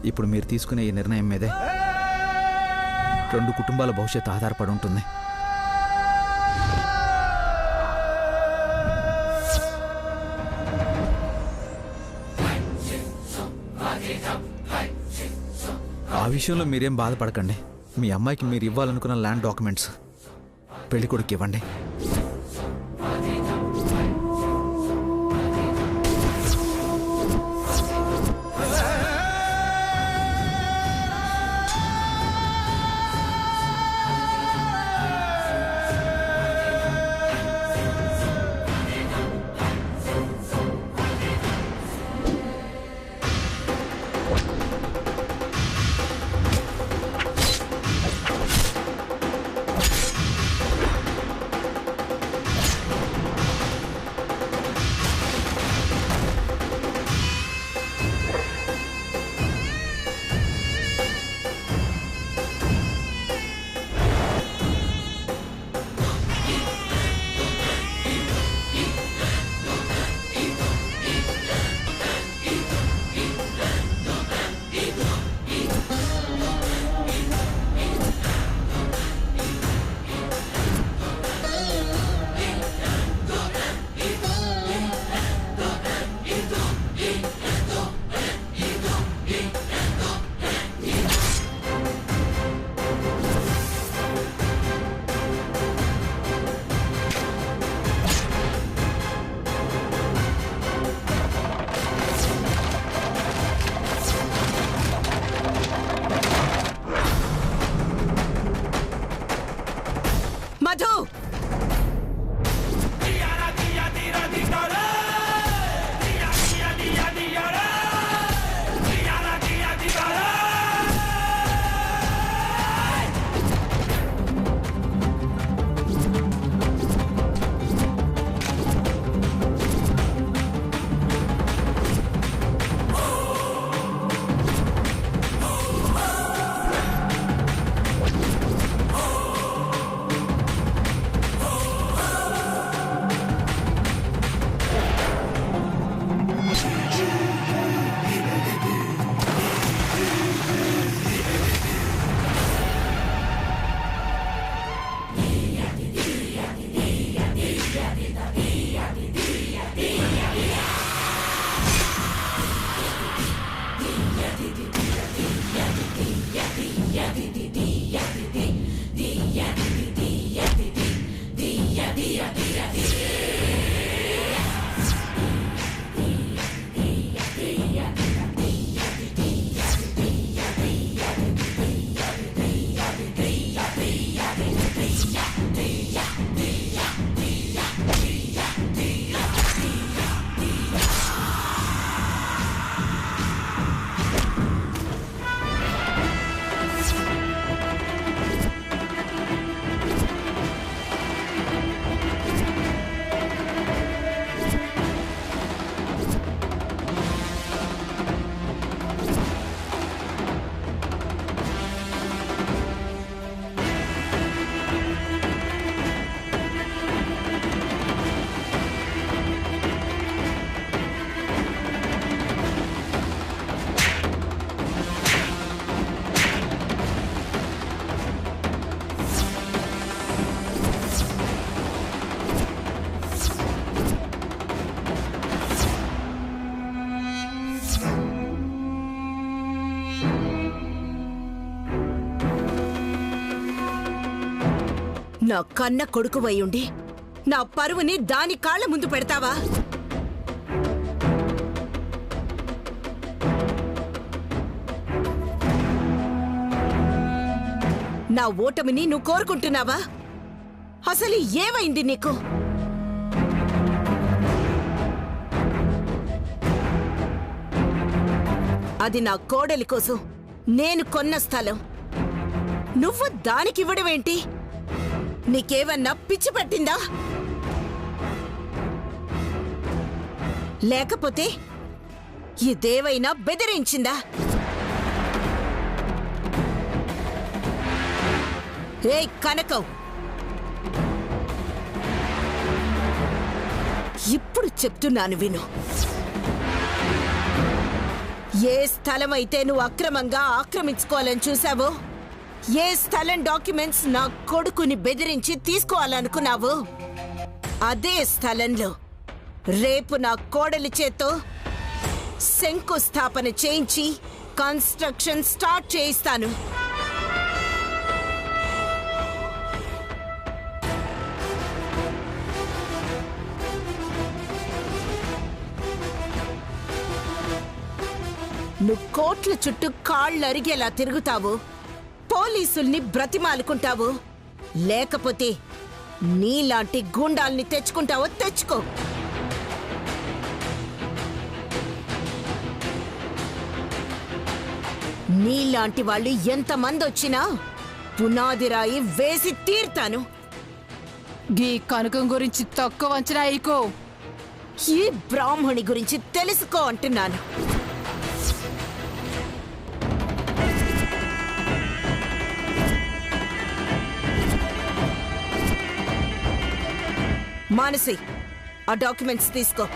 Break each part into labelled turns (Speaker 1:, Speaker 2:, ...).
Speaker 1: ఇప్పుడు మీరు తీసుకునే ఈ నిర్ణయం మీదే 2 కుటుంబాల భవిష్యత్తు ఆధారపడి ఉంటుంది. ఆ విషయంలో మీరేం బాధపడకండి. మీ అమ్మాయికి మీరు ఇవ్వాలనుకున్న ల్యాండ్ డాక్యుమెంట్స్ పెళ్లి కొడుకు ఇవ్వండి.
Speaker 2: నా కన్న కొడుకువయ్యుండి నా పరువుని దాని కాళ్ళ ముందు పెడతావా? నా ఓటమిని నువ్వు కోరుకుంటున్నావా? అసలు ఏమైంది నీకు? అది నా కోడలి కోసం నేను కొన్న స్థలం. నువ్వు దానికివ్వడమేంటి? నీకేవన్నా పిచ్చి పట్టిందా? లేకపోతే ఇదేవైనా బెదిరించిందా? ఏ కనకం, ఇప్పుడు చెప్తున్నాను విను. ఏ స్థలం అయితే నువ్వు అక్రమంగా ఆక్రమించుకోవాలని చూసావో, ఏ స్థలం డాక్యుమెంట్స్ నా కొడుకుని బెదిరించి తీసుకోవాలనుకున్నావో, అదే స్థలంలో రేపు నా కోడలి చేత్తో శంకుస్థాపన చేయించి కన్స్ట్రక్షన్ స్టార్ట్ చేయిస్తాను. నువ్వు కోట్ల చుట్టూ కాళ్ళు అరిగేలా తిరుగుతావు, పోలీసుల్ని బ్రతిమాలుకుంటావు, లేకపోతే నీలాంటి గూండాల్ని తెచ్చుకుంటావో తెచ్చుకో. నీలాంటి వాళ్ళు ఎంతమంది వచ్చినా పునాది రాయి వేసి తీర్తాను.
Speaker 3: గీ కనకం గురించి తక్కువ అంచనా వేయకు.
Speaker 2: ఈ బ్రాహ్మణి గురించి తెలుసుకో అంటున్నాను. మానసి, ఆ డాక్యుమెంట్స్ తీసుకో.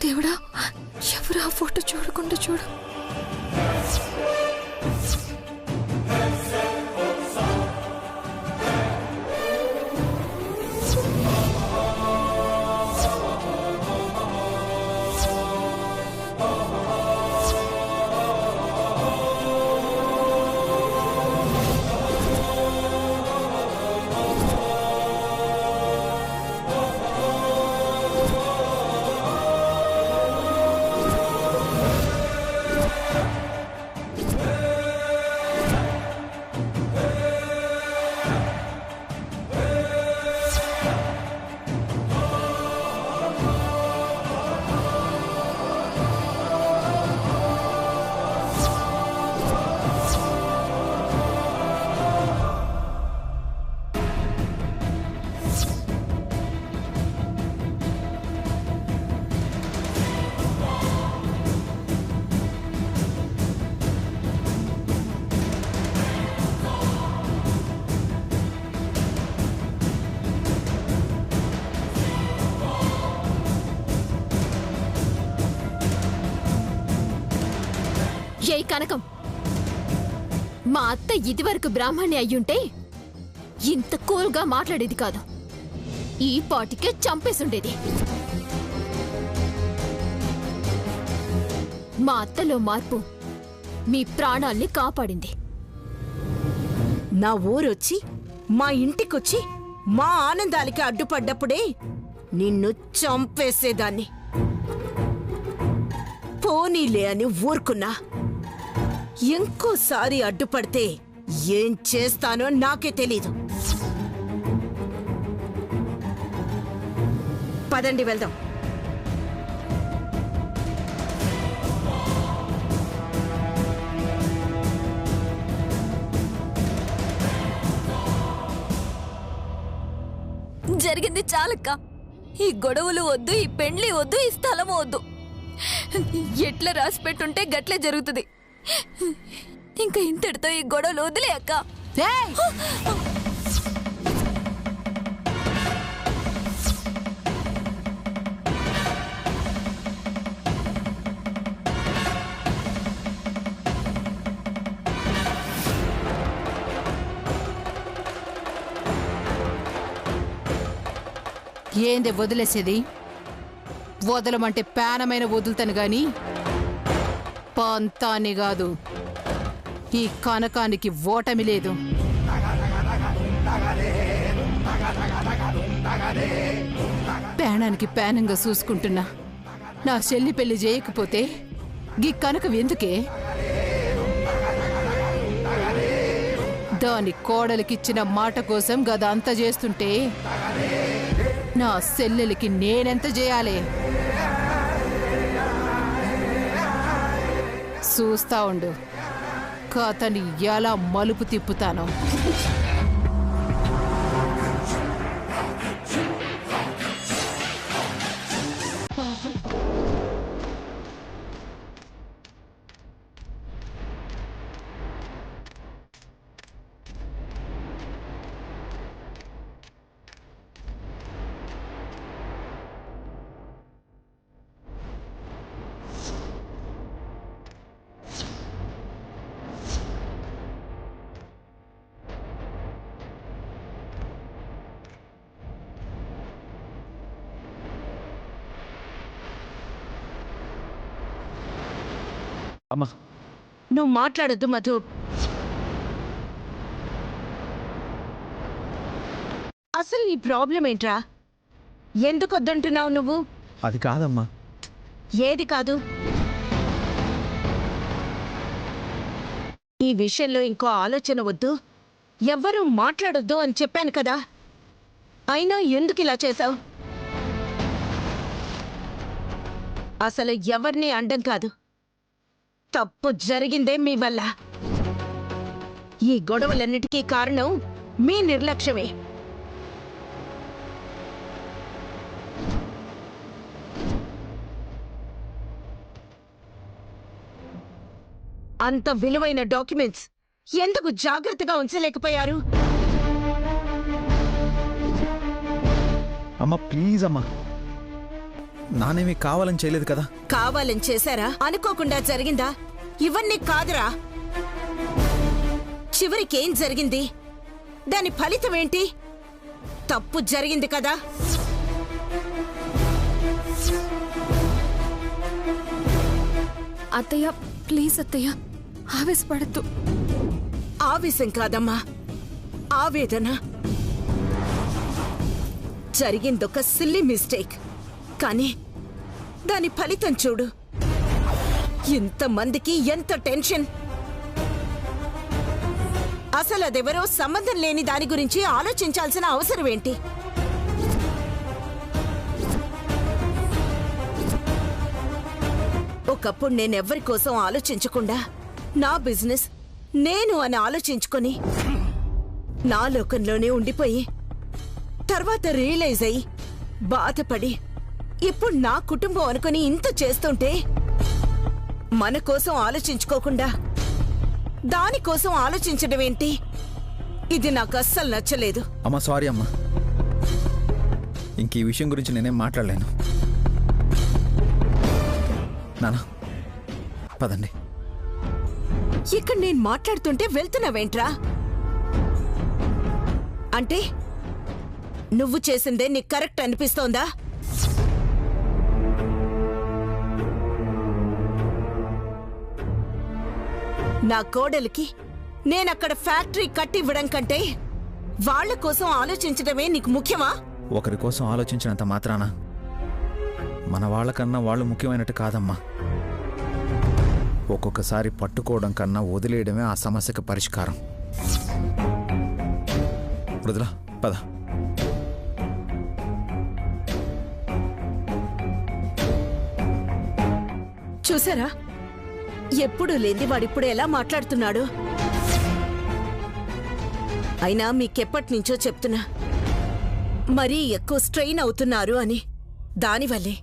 Speaker 4: దేవుడా, ఎవరు ఆ ఫోటో చూడకుండా చూడు. ఏ కనకం, మా అత్త ఇదివరకు బ్రాహ్మణి అయ్యుంటే ఇంత కూల్గా మాట్లాడేది కాదు. ఈ పాటికే చంపేసుండేది. మా అత్తలో మార్పు మీ ప్రాణాల్ని కాపాడింది.
Speaker 2: నా ఊరొచ్చి మా ఇంటికొచ్చి మా ఆనందాలకి అడ్డుపడ్డప్పుడే నిన్ను చంపేసేదాన్ని. పోనీలే అని ఊరుకున్నా. ఇంకోసారి అడ్డుపడితే ఏం చేస్తానో నాకే తెలీదు. పదండి వెళ్దాం.
Speaker 4: జరిగింది చాలక్క. ఈ గొడవలు వద్దు, ఈ పెండ్లి వద్దు, ఈ స్థలం వద్దు. ఎట్లా రాసి పెట్టుంటే గట్లే జరుగుతుంది. ఇంకా ఇంతటితో ఈ గొడవలు వదిలే అక్క.
Speaker 3: ఏంది వదిలేసేది? వదలమంటే పేనమైన వదులుతాను గాని పంతాన్ని కాదు. ఈ కనకానికి ఓటమి లేదు. పేనానికి పేనంగా చూసుకుంటున్నా. నా చెల్లి పెళ్లి చేయకపోతే గీ కనకం ఎందుకే? దాని కోడలికిచ్చిన మాట కోసం గదంతా చేస్తుంటే నా చెల్లెలికి నేనెంత చేయాలి? చూస్తా ఉండు కథని ఎలా మలుపు తిప్పుతానో.
Speaker 1: అమ్మా,
Speaker 2: నువ్వు మాట్లాడొద్దు మధు. అసలు నీ ప్రాబ్లం ఏంట్రా? ఎందుకు వద్దంటున్నావు నువ్వు?
Speaker 1: అది కాదమ్మా.
Speaker 2: ఏది కాదు? ఈ విషయంలో ఇంకో ఆలోచన వద్దు, ఎవ్వరూ మాట్లాడొద్దు అని చెప్పాను కదా. అయినా ఎందుకు ఇలా చేశావు? అసలు ఎవరిని అండం కాదు, తప్పు జరిగిందే మీ వల్ల. ఈ గొడవలన్నిటికీ కారణం మీ నిర్లక్ష్యమే. అంత విలువైన డాక్యుమెంట్స్ ఎందుకు జాగ్రత్తగా ఉంచలేకపోయారు?
Speaker 1: అమ్మా ప్లీజ్ అమ్మా, నానేమి కావాలని చేయలేదు కదా.
Speaker 2: కావాలని చేశారా? అనుకోకుండా జరిగిందా? ఇవన్నీ కాదురా. చివరికేం జరిగింది? దాని ఫలితం ఏంటి? తప్పు జరిగింది కదా.
Speaker 4: అత్తయ్య ప్లీజ్ అత్తయ్య, ఆవేశపడద్దు.
Speaker 2: ఆవేశం కాదమ్మా, ఆవేదన. జరిగిందొక సిల్లీ మిస్టేక్, కానీ దాని ఫలితం చూడు. ఇంతమందికి ఎంత టెన్షన్. అసలు అదెవరో సంబంధం లేని దాని గురించి ఆలోచించాల్సిన అవసరం ఏంటి? ఒకప్పుడు నేనెవ్వరి కోసం ఆలోచించకుండా నా బిజినెస్ నేను అని ఆలోచించుకొని నా లోకంలోనే ఉండిపోయి తర్వాత రియలైజ్ అయ్యి బాధపడి ఇప్పుడు నా కుటుంబం అనుకుని ఇంత చేస్తుంటే మన కోసం ఆలోచించుకోకుండా దానికోసం ఆలోచించడం ఏంటి? ఇది నాకు అస్సలు నచ్చలేదు.
Speaker 1: అమ్మా సారీ అమ్మా, ఇంక ఈ విషయం గురించి నేనేం మాట్లాడలేను. నానా పదండి.
Speaker 2: ఇక్కడ నేను మాట్లాడుతుంటే వెళ్తున్నావేంట్రా? అంటే నువ్వు చేసిందే నీకు కరెక్ట్ అనిపిస్తోందా? నా కోడలికి నేనక్కడ ఫ్యాక్టరీ కట్టివ్వడం కంటే వాళ్ల కోసం ఆలోచించడమే నీకు ముఖ్యమా?
Speaker 1: ఒకరి కోసం ఆలోచించినంత మాత్రాన మన వాళ్ళకన్నా వాళ్ళు ముఖ్యమైనట్టు కాదమ్మా. ఒక్కొక్కసారి పట్టుకోవడం కన్నా వదిలేయడమే ఆ సమస్యకు పరిష్కారం. వృధులా పద.
Speaker 2: చూసారా, ఎప్పుడు లేంది వాడిప్పుడు ఎలా మాట్లాడుతున్నాడు. అయినా మీకెప్పటి నుంచో చెప్తున్నా, మరీ ఎక్కువ స్ట్రెయిన్ అవుతున్నారు అని. దానివల్లే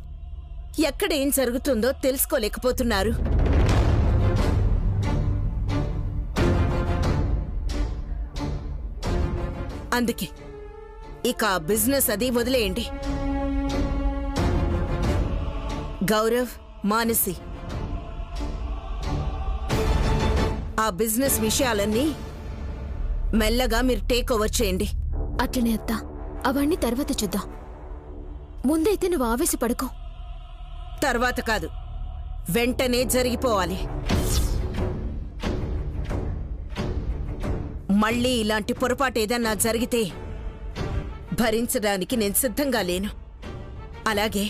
Speaker 2: ఎక్కడ ఏం జరుగుతుందో తెలుసుకోలేకపోతున్నారు. అందుకే ఇక ఆ బిజినెస్ అది వదిలేయండి. గౌరవ్, మానసి, ఆ బిజినెస్ విషయాలన్నీ మెల్లగా మీరు టేక్ ఓవర్ చేయండి.
Speaker 4: అట్లనే అత్త, అవన్నీ తర్వాత చూద్దాం. ముందైతే నువ్వు ఆవేశపడుకో.
Speaker 2: తర్వాత కాదు, వెంటనే జరిగిపోవాలి. మళ్ళీ ఇలాంటి పొరపాటు ఏదన్నా జరిగితే భరించడానికి నేను సిద్ధంగా లేను. అలాగే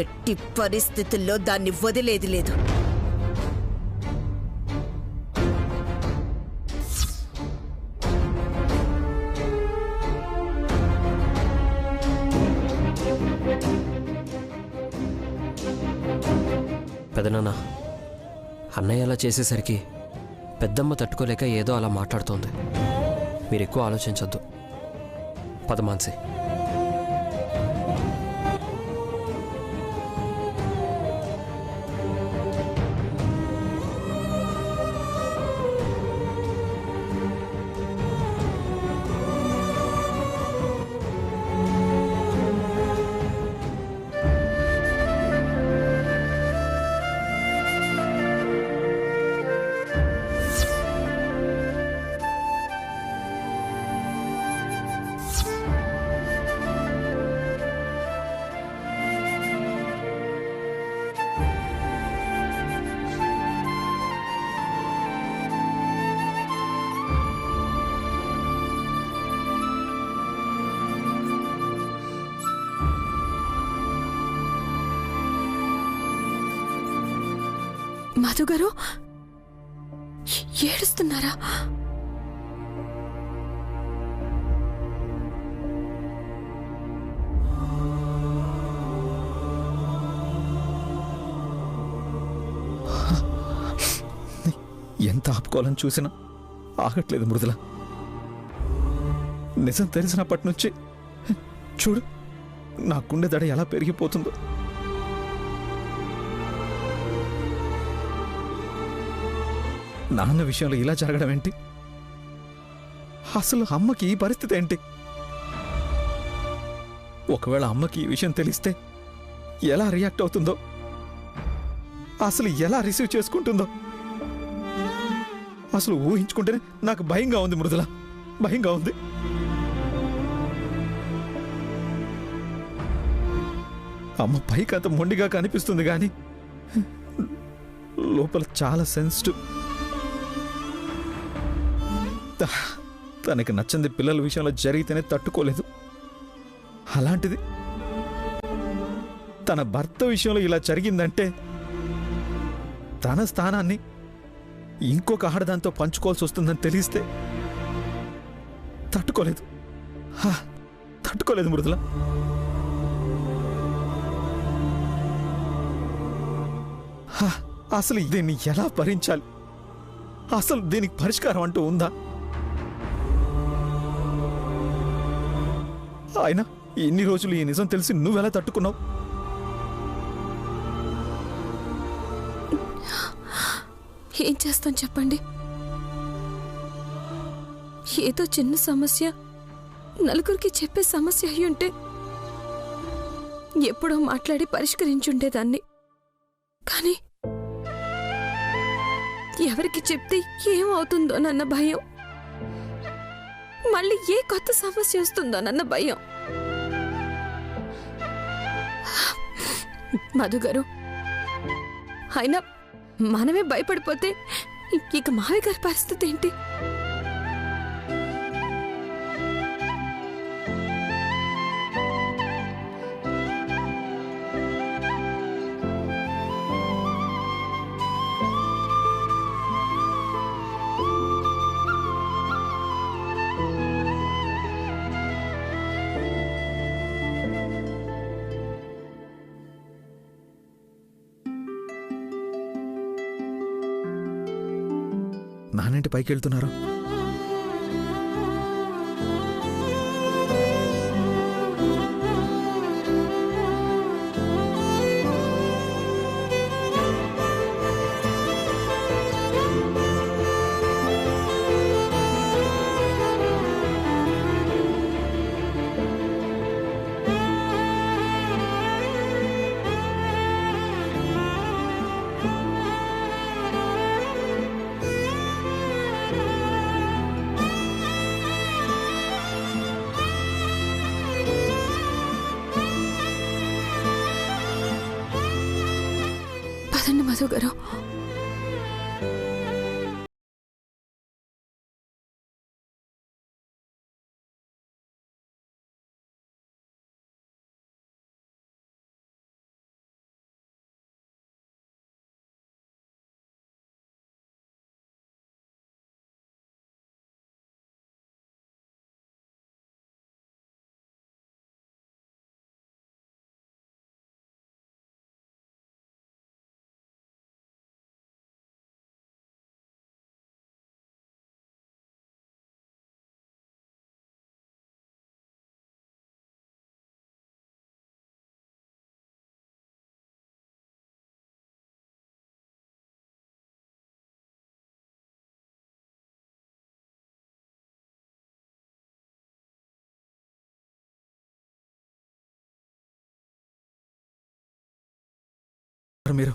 Speaker 2: ఎట్టి పరిస్థితుల్లో దాన్ని వదిలేది లేదు.
Speaker 5: పెదనాన్న, అన్నయ్య అలా చేసేసరికి పెద్దమ్మ తట్టుకోలేక ఏదో అలా మాట్లాడుతోంది. మీరు ఎక్కువ ఆలోచించొద్దు. పద మాన్సి.
Speaker 4: మధుగారు ఏడుస్తున్నారా?
Speaker 1: ఎంత ఆపుకోవాలని చూసినా ఆగట్లేదు మృదుల. నిజం తెలిసినప్పటి నుంచి చూడు నా గుండె దడ ఎలా పెరిగిపోతుందో. నాన్న విషయంలో ఇలా జరగడం ఏంటి? అసలు అమ్మకి ఈ పరిస్థితి ఏంటి? ఒకవేళ అమ్మకి ఈ విషయం తెలిస్తే ఎలా రియాక్ట్ అవుతుందో, అసలు ఎలా రిసీవ్ చేసుకుంటుందో అసలు ఊహించుకుంటేనే నాకు భయంగా ఉంది మృదుల, భయంగా ఉంది. అమ్మ పైకి అంత మొండిగా కనిపిస్తుంది కానీ లోపల చాలా సెన్సిటివ్. తనకి నచ్చింది పిల్లల విషయంలో జరిగితేనే తట్టుకోలేదు. అలాంటిది తన భర్త విషయంలో ఇలా జరిగిందంటే తన స్థానాన్ని ఇంకొక ఆడదాంతో పంచుకోవాల్సి వస్తుందని తెలిస్తే తట్టుకోలేదు. తట్టుకోలేదు మృదుల. అసలు దీన్ని ఎలా భరించాలి? అసలు దీనికి పరిష్కారం అంటూ ఉందా? అయినా ఇన్ని రోజులు ఈ నిజం తెలిసి నువ్వెలా తట్టుకున్నావు?
Speaker 4: ఏం చేస్తాం చెప్పండి? ఏదో చిన్న సమస్య నలుగురికి చెప్పే సమస్య అయి ఉంటే ఎప్పుడో మాట్లాడి పరిష్కరించుండేదాన్ని. కానీ ఎవరికి చెప్తే ఏమవుతుందోనన్న భయం, మళ్ళీ ఏ కొత్త సమస్య వస్తుందోనన్న భయం. మధుగారు, అయినా మనమే భయపడిపోతే ఇక మావి గారి పరిస్థితి ఏంటి?
Speaker 1: నానేంటి పైకి వెళ్తున్నారు?
Speaker 4: పదండి మధు గారు.
Speaker 1: మీరు